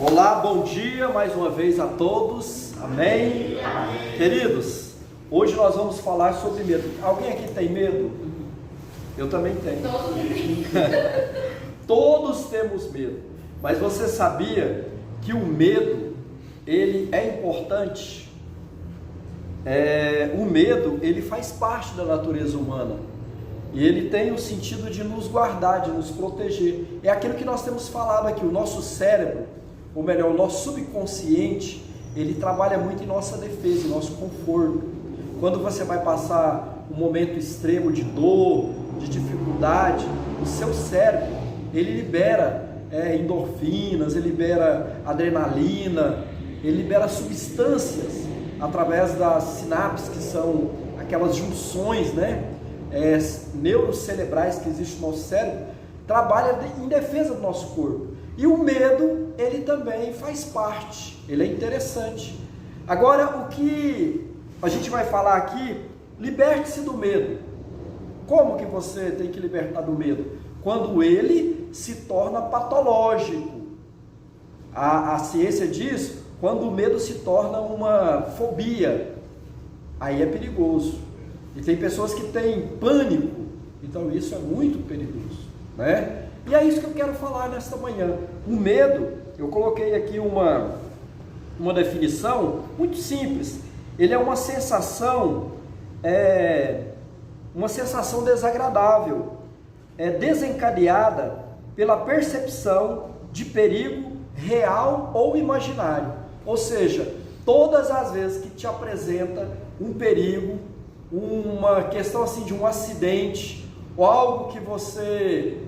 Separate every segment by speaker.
Speaker 1: Olá, bom dia mais uma vez a todos, amém? Amém. Queridos, hoje nós vamos falar sobre medo. Alguém aqui tem medo? Eu também tenho. Todos temos medo, mas você sabia que o medo, ele é importante? O medo, ele faz parte da natureza humana. E ele tem o sentido de nos guardar, de nos proteger. É aquilo que nós temos falado aqui, o nosso cérebro, ou melhor, o nosso subconsciente, ele trabalha muito em nossa defesa, em nosso conforto. Quando você vai passar um momento extremo de dor, de dificuldade, o seu cérebro, ele libera endorfinas, ele libera adrenalina, ele libera substâncias através das sinapses, que são aquelas junções, neurocerebrais que existem no nosso cérebro, trabalha em defesa do nosso corpo. E o medo, ele também faz parte, ele é interessante. Agora, o que a gente vai falar aqui, liberte-se do medo. Como que você tem que libertar do medo? Quando ele se torna patológico. A ciência diz, quando o medo se torna uma fobia, aí é perigoso. E tem pessoas que têm pânico, então isso é muito perigoso, né? E é isso que eu quero falar nesta manhã. O medo, eu coloquei aqui uma definição muito simples. Ele é uma sensação desagradável, desencadeada pela percepção de perigo real ou imaginário. Ou seja, todas as vezes que te apresenta um perigo, uma questão assim de um acidente, ou algo que você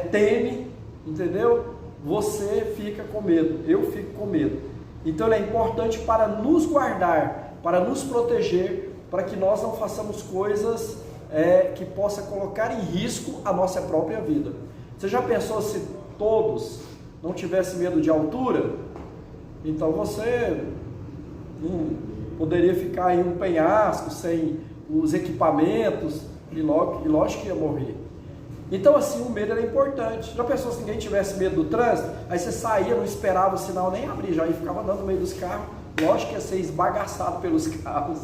Speaker 1: teme, entendeu? Você fica com medo, eu fico com medo. Então ele é importante para nos guardar, para nos proteger, para que nós não façamos coisas que possa colocar em risco a nossa própria vida. Você já pensou se todos não tivessem medo de altura? Então você poderia ficar em um penhasco, sem os equipamentos, e lógico que ia morrer. Então assim, o medo era importante. Já pensou se ninguém tivesse medo do trânsito? Aí você saía, não esperava o sinal nem abrir, já ficava andando no meio dos carros. Lógico que ia ser esbagaçado pelos carros,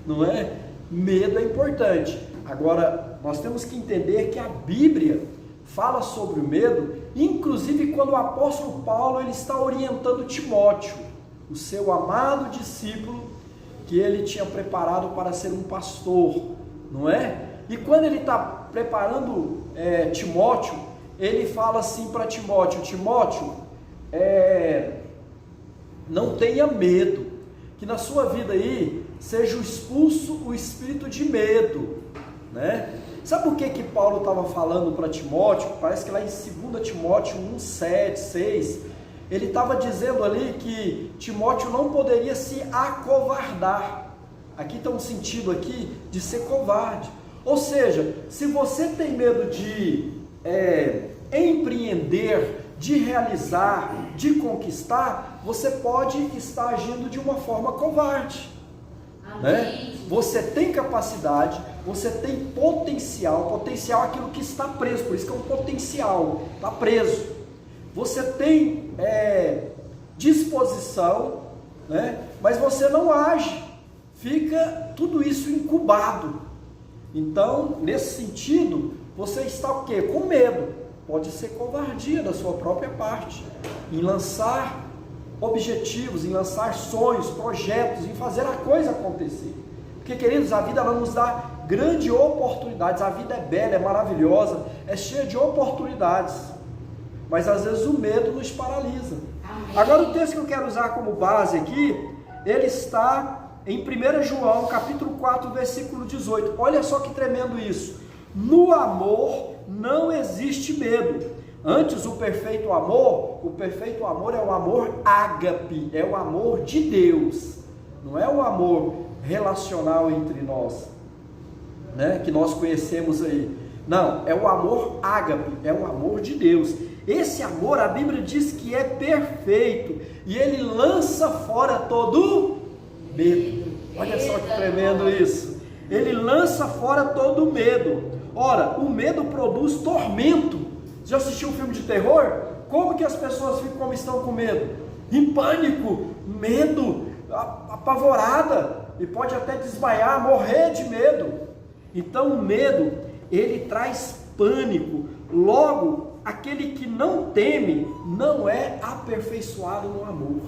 Speaker 1: não é? Medo é importante. Agora, nós temos que entender que a Bíblia fala sobre o medo, inclusive quando o apóstolo Paulo ele está orientando Timóteo, o seu amado discípulo, que ele tinha preparado para ser um pastor, não é? E quando ele está preparando Timóteo, ele fala assim para Timóteo: Timóteo, não tenha medo, que na sua vida aí seja expulso o espírito de medo, né? Sabe por que Paulo estava falando para Timóteo? Parece que lá em 2 Timóteo 1, 7, 6, ele estava dizendo ali que Timóteo não poderia se acovardar. Aqui está um sentido aqui de ser covarde. Ou seja, se você tem medo de empreender, de realizar, de conquistar, você pode estar agindo de uma forma covarde, né? Você tem capacidade, você tem potencial. Potencial é aquilo que está preso, por isso que é um potencial, está preso. Você tem disposição, né? Mas você não age, fica tudo isso incubado. Então, nesse sentido, você está o quê? Com medo. Pode ser covardia da sua própria parte, em lançar objetivos, em lançar sonhos, projetos, em fazer a coisa acontecer. Porque, queridos, a vida ela nos dá grandes oportunidades. A vida é bela, é maravilhosa, é cheia de oportunidades. Mas às vezes o medo nos paralisa. Amém. Agora o texto que eu quero usar como base aqui, ele está em 1 João, capítulo 4, versículo 18. Olha só que tremendo isso. No amor não existe medo. Antes, o perfeito amor é o amor ágape, é o amor de Deus. Não é o amor relacional entre nós, né, que nós conhecemos aí. Não, é o amor ágape, é o amor de Deus. Esse amor, a Bíblia diz que é perfeito, e ele lança fora todo medo. Olha só que tremendo isso. Ele lança fora todo medo. Ora, o medo produz tormento. Já assistiu um filme de terror? Como que as pessoas ficam como estão com medo? Em pânico, medo, apavorada, e pode até desmaiar, morrer de medo. Então o medo, ele traz pânico. Logo, aquele que não teme não é aperfeiçoado no amor.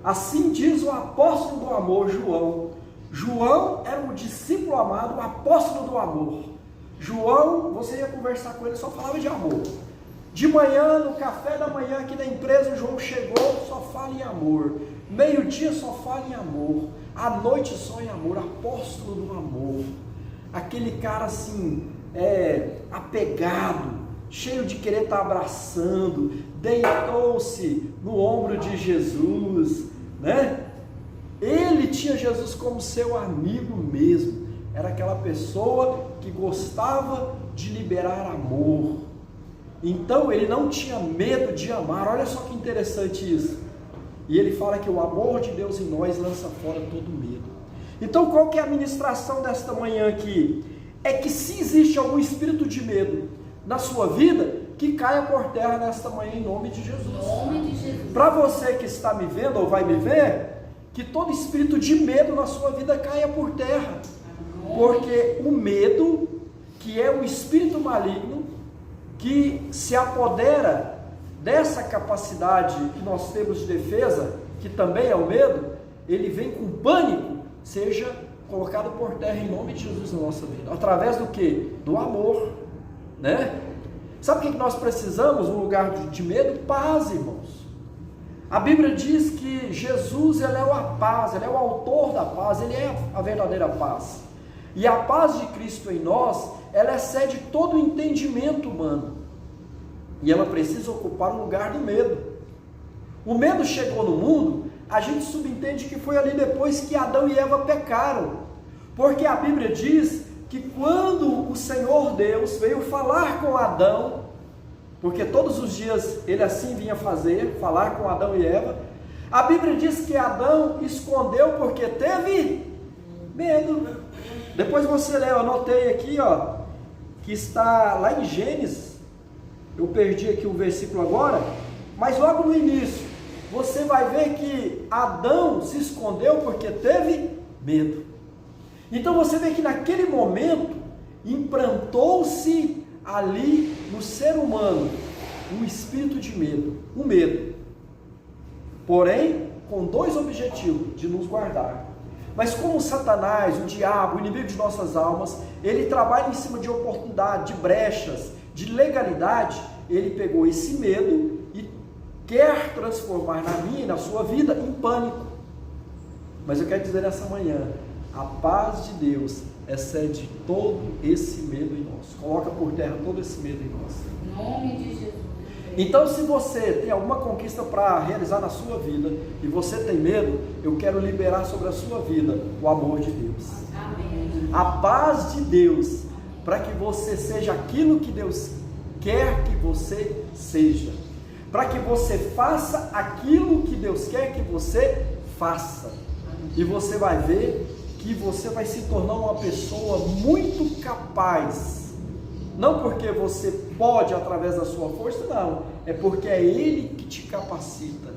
Speaker 1: Assim diz o apóstolo do amor, João. João era um discípulo amado, o apóstolo do amor. João, você ia conversar com ele, só falava de amor. De manhã, no café da manhã aqui da empresa, o João chegou, só fala em amor. Meio-dia só fala em amor. À noite só em amor, apóstolo do amor. Aquele cara assim, apegado, cheio de querer estar abraçando, deitou-se no ombro de Jesus, né? Ele tinha Jesus como seu amigo mesmo. Era aquela pessoa que gostava de liberar amor. Então ele não tinha medo de amar. Olha só que interessante isso. E ele fala que o amor de Deus em nós lança fora todo medo. Então qual que é a ministração desta manhã aqui? É que se existe algum espírito de medo na sua vida, que caia por terra nesta manhã em nome de Jesus. Para você que está me vendo ou vai me ver, que todo espírito de medo na sua vida caia por terra. Porque o medo, que é um espírito maligno, que se apodera dessa capacidade que nós temos de defesa, que também é o medo, ele vem com pânico, seja colocado por terra em nome de Jesus na nossa vida. Através do que? Do amor, né? Sabe o que nós precisamos no lugar de medo? Paz, irmãos. A Bíblia diz que Jesus, ele é a paz, ele é o autor da paz, ele é a verdadeira paz. E a paz de Cristo em nós, ela excede todo o entendimento humano. E ela precisa ocupar o lugar do medo. O medo chegou no mundo, a gente subentende que foi ali depois que Adão e Eva pecaram. Porque a Bíblia diz que quando o Senhor Deus veio falar com Adão, porque todos os dias ele assim vinha fazer, falar com Adão e Eva, a Bíblia diz que Adão escondeu porque teve medo. Depois você lê, eu anotei aqui, que está lá em Gênesis, eu perdi aqui o versículo agora, mas logo no início, você vai ver que Adão se escondeu porque teve medo. Então você vê que naquele momento, implantou-se ali no ser humano um espírito de medo, um medo, porém com dois objetivos: de nos guardar. Mas como Satanás, o diabo, o inimigo de nossas almas, ele trabalha em cima de oportunidade, de brechas, de legalidade, ele pegou esse medo e quer transformar na minha e na sua vida em pânico. Mas eu quero dizer nessa manhã, a paz de Deus excede todo esse medo em nós. Coloca por terra todo esse medo em nós.
Speaker 2: Em nome de Jesus.
Speaker 1: Então, se você tem alguma conquista para realizar na sua vida e você tem medo, eu quero liberar sobre a sua vida o amor de Deus.
Speaker 2: Amém.
Speaker 1: A paz de Deus, para que você seja aquilo que Deus quer que você seja. Para que você faça aquilo que Deus quer que você faça. E você vai ver que você vai se tornar uma pessoa muito capaz. Não porque você pode através da sua força, não. É porque é Ele que te capacita.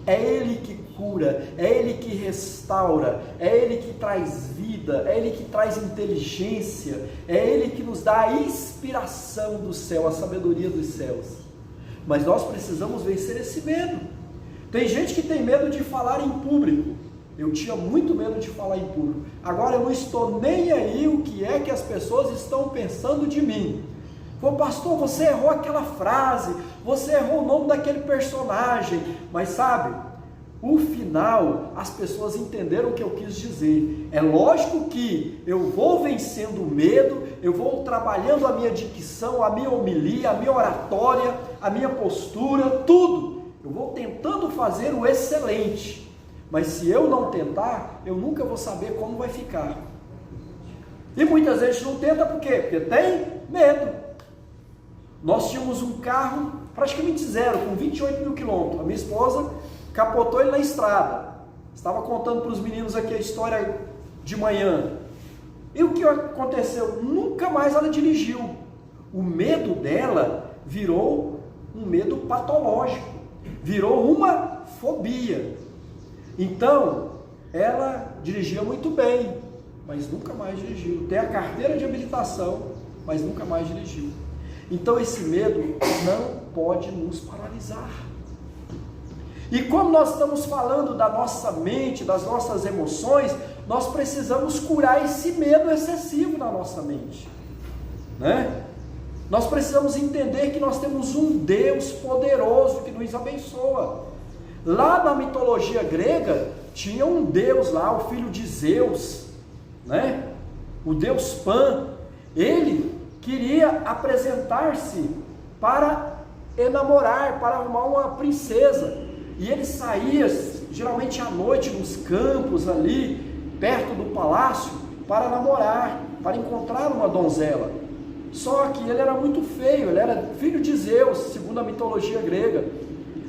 Speaker 1: É Ele que cura. É Ele que restaura. É Ele que traz vida. É Ele que traz inteligência. É Ele que nos dá a inspiração do céu, a sabedoria dos céus. Mas nós precisamos vencer esse medo. Tem gente que tem medo de falar em público. Eu tinha muito medo de falar em público. Agora eu não estou nem aí o que é que as pessoas estão pensando de mim. Pô, pastor, você errou aquela frase, você errou o nome daquele personagem. Mas sabe, o final, as pessoas entenderam o que eu quis dizer. É lógico que eu vou vencendo o medo, eu vou trabalhando a minha dicção, a minha homilia, a minha oratória, a minha postura, tudo. Eu vou tentando fazer o excelente. Mas se eu não tentar, eu nunca vou saber como vai ficar. E muitas vezes não tenta por quê? Porque tem medo. Nós tínhamos um carro praticamente zero, com 28 mil quilômetros. A minha esposa capotou ele na estrada. Estava contando para os meninos aqui a história de manhã. E o que aconteceu? Nunca mais ela dirigiu. O medo dela virou um medo patológico, virou uma fobia. Então, ela dirigia muito bem, mas nunca mais dirigiu. Tem a carteira de habilitação, mas nunca mais dirigiu. Então, esse medo não pode nos paralisar. E como nós estamos falando da nossa mente, das nossas emoções, nós precisamos curar esse medo excessivo na nossa mente, né? Nós precisamos entender que nós temos um Deus poderoso que nos abençoa. Lá na mitologia grega, tinha um Deus lá, o filho de Zeus, né? O Deus Pan. Ele queria apresentar-se para enamorar, para arrumar uma princesa. E ele saía, geralmente à noite, nos campos ali, perto do palácio, para namorar, para encontrar uma donzela. Só que ele era muito feio, ele era filho de Zeus, segundo a mitologia grega.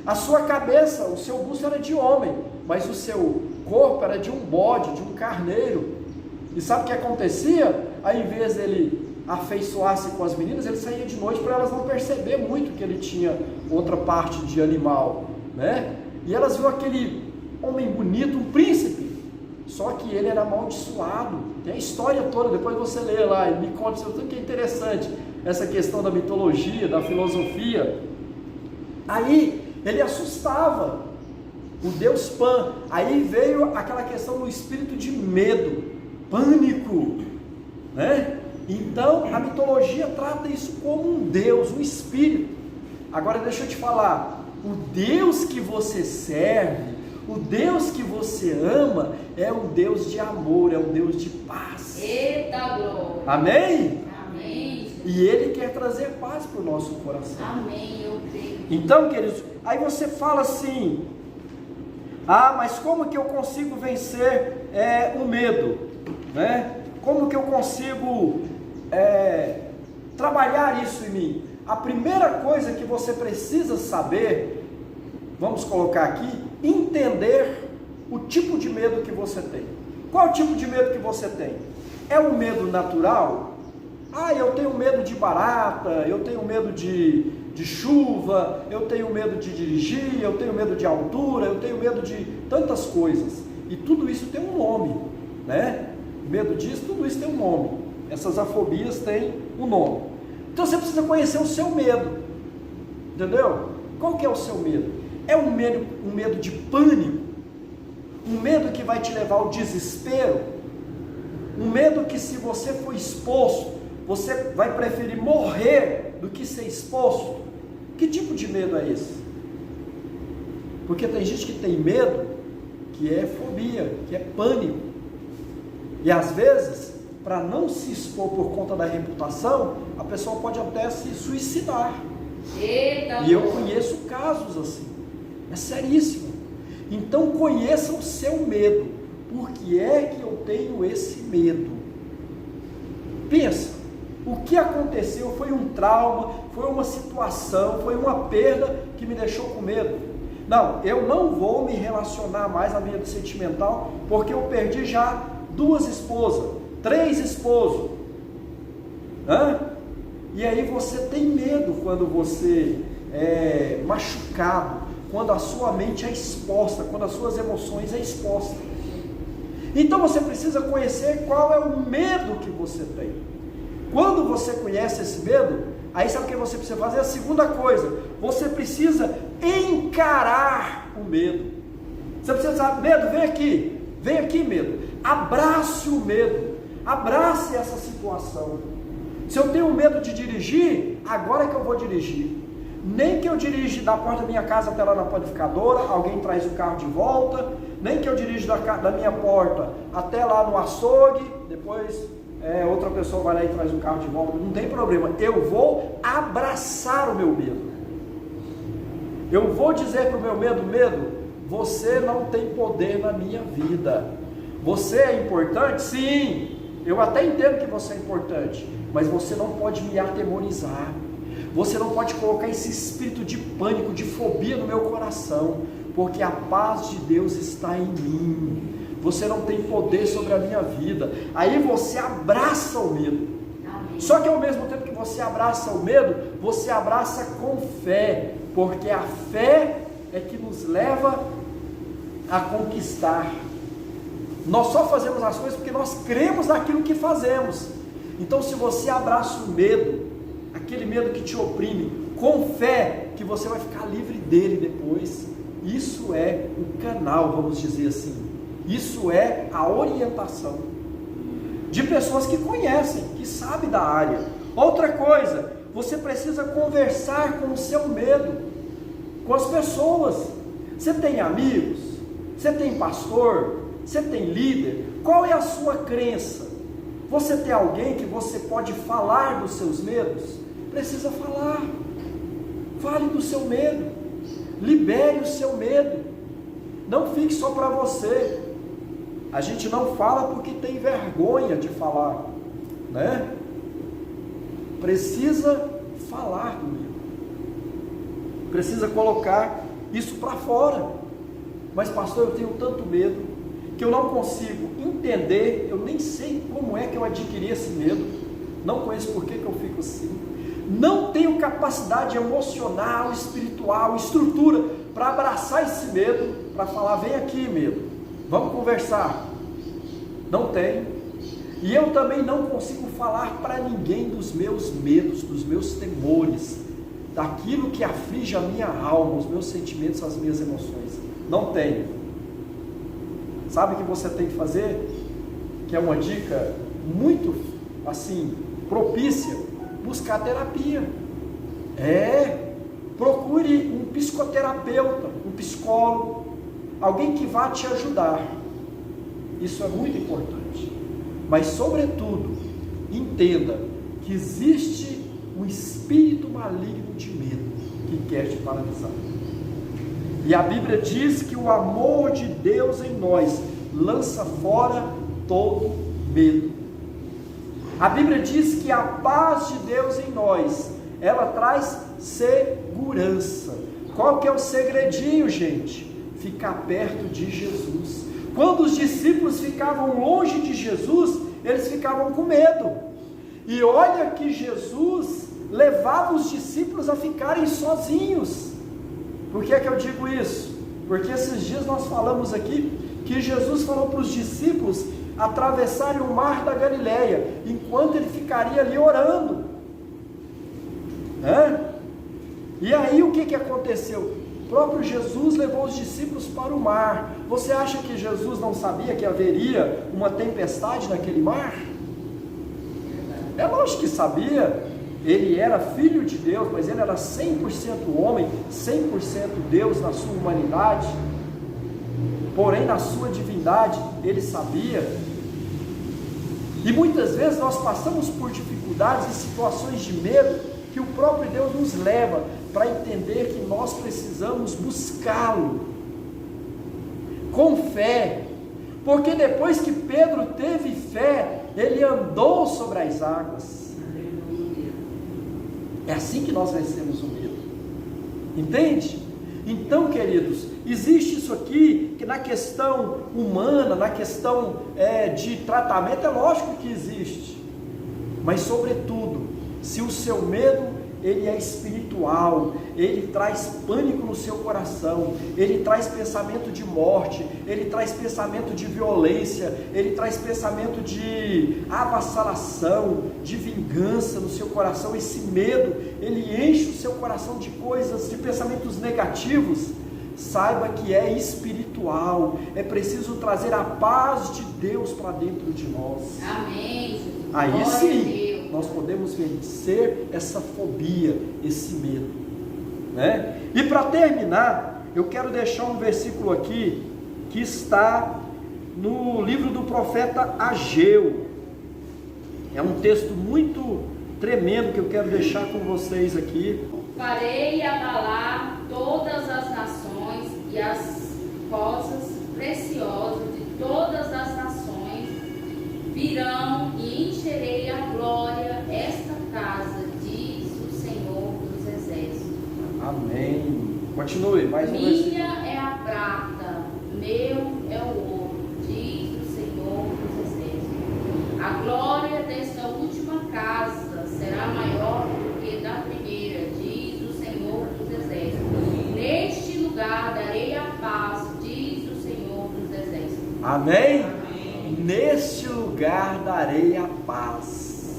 Speaker 1: A sua cabeça, o seu busto era de homem, mas o seu corpo era de um bode, de um carneiro. E sabe o que acontecia? Ao invés dele afeiçoar-se com as meninas, ele saía de noite para elas não perceber muito que ele tinha outra parte de animal, né? E elas viam aquele homem bonito, um príncipe, só que ele era amaldiçoado. Tem a história toda, depois você lê lá e me conta, tudo que é interessante, essa questão da mitologia, da filosofia. Aí ele assustava o Deus Pan. Aí veio aquela questão do espírito de medo, pânico, né? Então a mitologia trata isso como um Deus, um espírito. Agora deixa eu te falar, o Deus que você serve, o Deus que você ama, é um Deus de amor, é um Deus de paz.
Speaker 2: Eita glória!
Speaker 1: Amém?
Speaker 2: Amém.
Speaker 1: E Ele quer trazer paz para o nosso coração.
Speaker 2: Amém, eu creio.
Speaker 1: Então, queridos, aí você fala assim: ah, mas como que eu consigo vencer o medo? Né? Como que eu consigo trabalhar isso em mim? A primeira coisa que você precisa saber, vamos colocar aqui, entender o tipo de medo que você tem. Qual o tipo de medo que você tem? É um medo natural? Ah, eu tenho medo de barata, eu tenho medo de chuva, eu tenho medo de dirigir, eu tenho medo de altura, eu tenho medo de tantas coisas. E tudo isso tem um nome, né? Medo disso, tudo isso tem um nome. Essas afobias têm um nome. Então você precisa conhecer o seu medo, entendeu? Qual que é o seu medo? É um medo de pânico? Um medo que vai te levar ao desespero? Um medo que, se você for exposto, você vai preferir morrer do que ser exposto? Que tipo de medo é esse? Porque tem gente que tem medo que é fobia, que é pânico. E às vezes, para não se expor por conta da reputação, a pessoa pode até se suicidar.
Speaker 2: Eita,
Speaker 1: e eu conheço casos assim, é seríssimo. Então conheça o seu medo. Por que é que eu tenho esse medo? Pensa, o que aconteceu foi um trauma, foi uma situação, foi uma perda que me deixou com medo. Não, eu não vou me relacionar mais na minha vida sentimental, porque eu perdi já 2 esposas, 3 esposos. E aí você tem medo quando você é machucado, quando a sua mente é exposta, quando as suas emoções é exposta. Então você precisa conhecer qual é o medo que você tem. Quando você conhece esse medo, aí sabe o que você precisa fazer? A segunda coisa, você precisa encarar o medo. Você precisa saber, medo, vem aqui medo, abrace o medo, abrace essa situação. Se eu tenho medo de dirigir, agora é que eu vou dirigir. Nem que eu dirija da porta da minha casa até lá na panificadora, alguém traz o carro de volta, nem que eu dirija da minha porta até lá no açougue, depois outra pessoa vai lá e traz o carro de volta, não tem problema, eu vou abraçar o meu medo. Eu vou dizer para o meu medo, você não tem poder na minha vida. Você é importante? Sim, eu até entendo que você é importante, mas você não pode me atemorizar. Você não pode colocar esse espírito de pânico, de fobia no meu coração, porque a paz de Deus está em mim. Você não tem poder sobre a minha vida. Aí você abraça o medo.
Speaker 2: Amém.
Speaker 1: Só que ao mesmo tempo que você abraça o medo, você abraça com fé, porque a fé é que nos leva a conquistar. Nós só fazemos as coisas porque nós cremos naquilo que fazemos. Então, se você abraça o medo, aquele medo que te oprime, com fé, que você vai ficar livre dele depois, isso é o canal, vamos dizer assim. Isso é a orientação de pessoas que conhecem, que sabem da área. Outra coisa, você precisa conversar com o seu medo, com as pessoas. Você tem amigos? Você tem pastor? Você tem líder? Qual é a sua crença? Você tem alguém que você pode falar dos seus medos? Precisa falar. Fale do seu medo. Libere o seu medo. Não fique só para você. A gente não fala porque tem vergonha de falar, né? Precisa falar do medo. Precisa colocar isso para fora. Mas pastor, eu tenho tanto medo que eu não consigo entender, eu nem sei como é que eu adquiri esse medo, não conheço por que eu fico assim, não tenho capacidade emocional, espiritual, estrutura para abraçar esse medo, para falar, vem aqui medo, vamos conversar. Não tenho. E eu também não consigo falar para ninguém dos meus medos, dos meus temores, daquilo que aflige a minha alma, os meus sentimentos, as minhas emoções. Não tenho. Sabe o que você tem que fazer? Que é uma dica muito, assim, propícia. Buscar terapia. Procure um psicoterapeuta, um psicólogo, alguém que vá te ajudar. Isso é muito importante. Mas, sobretudo, entenda que existe um espírito maligno de medo que quer te paralisar. E a Bíblia diz que o amor de Deus em nós lança fora todo medo. A Bíblia diz que a paz de Deus em nós, ela traz segurança. Qual que é o segredinho, gente? Ficar perto de Jesus. Quando os discípulos ficavam longe de Jesus, eles ficavam com medo. E olha que Jesus levava os discípulos a ficarem sozinhos. Por que é que eu digo isso? Porque esses dias nós falamos aqui que Jesus falou para os discípulos atravessarem o mar da Galileia, enquanto ele ficaria ali orando. E aí o que aconteceu? O próprio Jesus levou os discípulos para o mar. Você acha que Jesus não sabia que haveria uma tempestade naquele mar? É lógico que sabia. Ele era filho de Deus, mas ele era 100% homem, 100% Deus na sua humanidade. Porém, na sua divindade, ele sabia. E muitas vezes nós passamos por dificuldades e situações de medo que o próprio Deus nos leva para entender que nós precisamos buscá-lo com fé. Porque depois que Pedro teve fé, ele andou sobre as águas. É assim que nós vencemos o medo. Entende? Então, queridos, existe isso aqui, que na questão humana, na questão de tratamento, é lógico que existe. Mas, sobretudo, se o seu medo ele é espiritual, ele traz pânico no seu coração, ele traz pensamento de morte, ele traz pensamento de violência, ele traz pensamento de avassalação, de vingança no seu coração. Esse medo, ele enche o seu coração de coisas, de pensamentos negativos. Saiba que é espiritual, é preciso trazer a paz de Deus para dentro de nós.
Speaker 2: Amém.
Speaker 1: Aí sim, nós podemos vencer essa fobia, esse medo, né? E para terminar, eu quero deixar um versículo aqui, que está no livro do profeta Ageu. É um texto muito tremendo que eu quero deixar com vocês aqui.
Speaker 2: Farei abalar todas as nações e as coisas preciosas de todas as nações virão e encherei a glória esta casa, diz o Senhor dos Exércitos.
Speaker 1: Amém. Continue, mais um versículo.
Speaker 2: Minha é a prata, meu é o ouro, diz o Senhor dos Exércitos. A glória desta última casa
Speaker 1: Amém? Neste lugar darei a paz.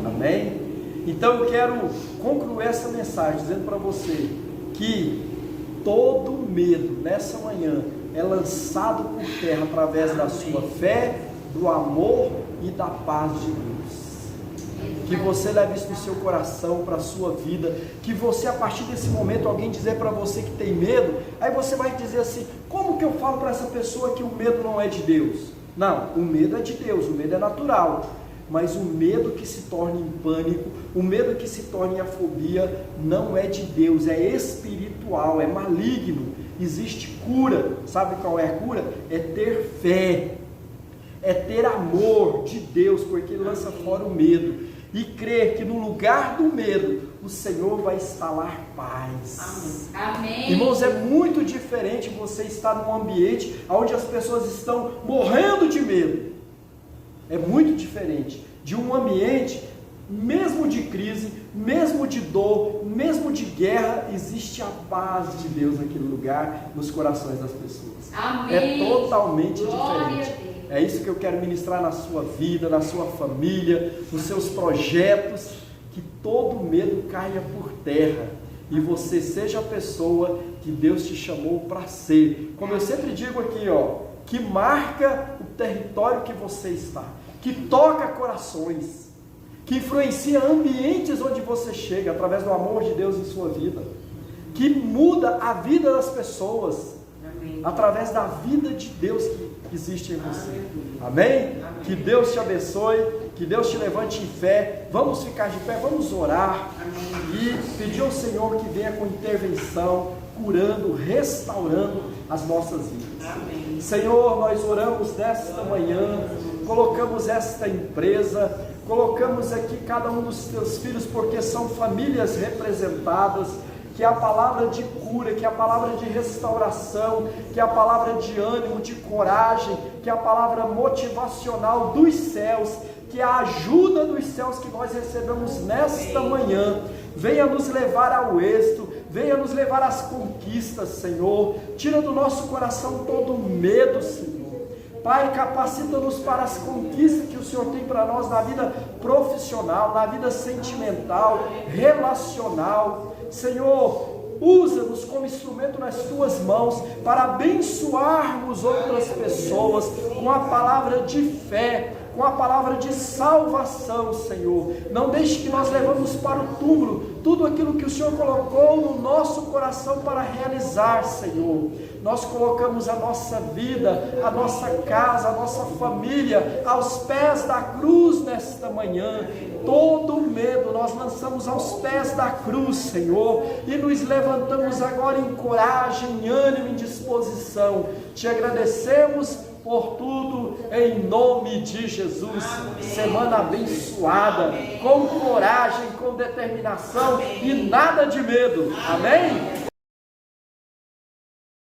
Speaker 1: Amém? Então eu quero concluir essa mensagem dizendo para você que todo medo nessa manhã é lançado por terra através da sua fé, do amor e da paz de Deus. Que você leve isso no seu coração, para a sua vida, que você, a partir desse momento, alguém dizer para você que tem medo, aí você vai dizer assim: como que eu falo para essa pessoa que o medo não é de Deus? Não, o medo é de Deus, o medo é natural, mas o medo que se torna em pânico, o medo que se torna em fobia, não é de Deus, é espiritual, é maligno. Existe cura. Sabe qual é a cura? É ter fé, é ter amor de Deus, porque Ele lança fora o medo, e crer que no lugar do medo o Senhor vai instalar paz.
Speaker 2: Amém.
Speaker 1: Irmãos, é muito diferente você estar num ambiente onde as pessoas estão morrendo de medo. É muito diferente de um ambiente, mesmo de crise, mesmo de dor, mesmo de guerra, existe a paz de Deus naquele lugar, nos corações das pessoas.
Speaker 2: Amém.
Speaker 1: É totalmente
Speaker 2: Glória
Speaker 1: diferente. É isso que eu quero ministrar na sua vida, na sua família, nos seus projetos, que todo medo caia por terra e você seja a pessoa que Deus te chamou para ser. Como eu sempre digo aqui, que marca o território que você está, que toca corações, que influencia ambientes onde você chega, através do amor de Deus em sua vida, que muda a vida das pessoas, através da vida de Deus que existe em você. Amém? Que Deus te abençoe, que Deus te levante em fé. Vamos ficar de pé, vamos orar e pedir ao Senhor que venha com intervenção, curando, restaurando as nossas vidas.
Speaker 3: Amém.
Speaker 1: Senhor, nós oramos nesta manhã, colocamos esta empresa, colocamos aqui cada um dos teus filhos, porque são famílias representadas. Que a palavra de cura, que a palavra de restauração, que a palavra de ânimo, de coragem, que a palavra motivacional dos céus, que a ajuda dos céus que nós recebemos nesta manhã, venha nos levar ao êxito, venha nos levar às conquistas, Senhor. Tira do nosso coração todo o medo, Senhor. Pai, capacita-nos para as conquistas que o Senhor tem para nós na vida profissional, na vida sentimental, relacional. Senhor, usa-nos como instrumento nas Tuas mãos para abençoarmos outras pessoas com a palavra de fé, com a palavra de salvação, Senhor. Não deixe que nós levamos para o túmulo tudo aquilo que o Senhor colocou no nosso coração para realizar, Senhor. Nós colocamos a nossa vida, a nossa casa, a nossa família aos pés da cruz nesta manhã. Todo medo nós lançamos aos pés da cruz, Senhor, e nos levantamos agora em coragem, em ânimo, em disposição. Te agradecemos por tudo, em nome de Jesus. Amém. Semana abençoada, amém. Com coragem, com determinação, amém. E nada de medo. Amém?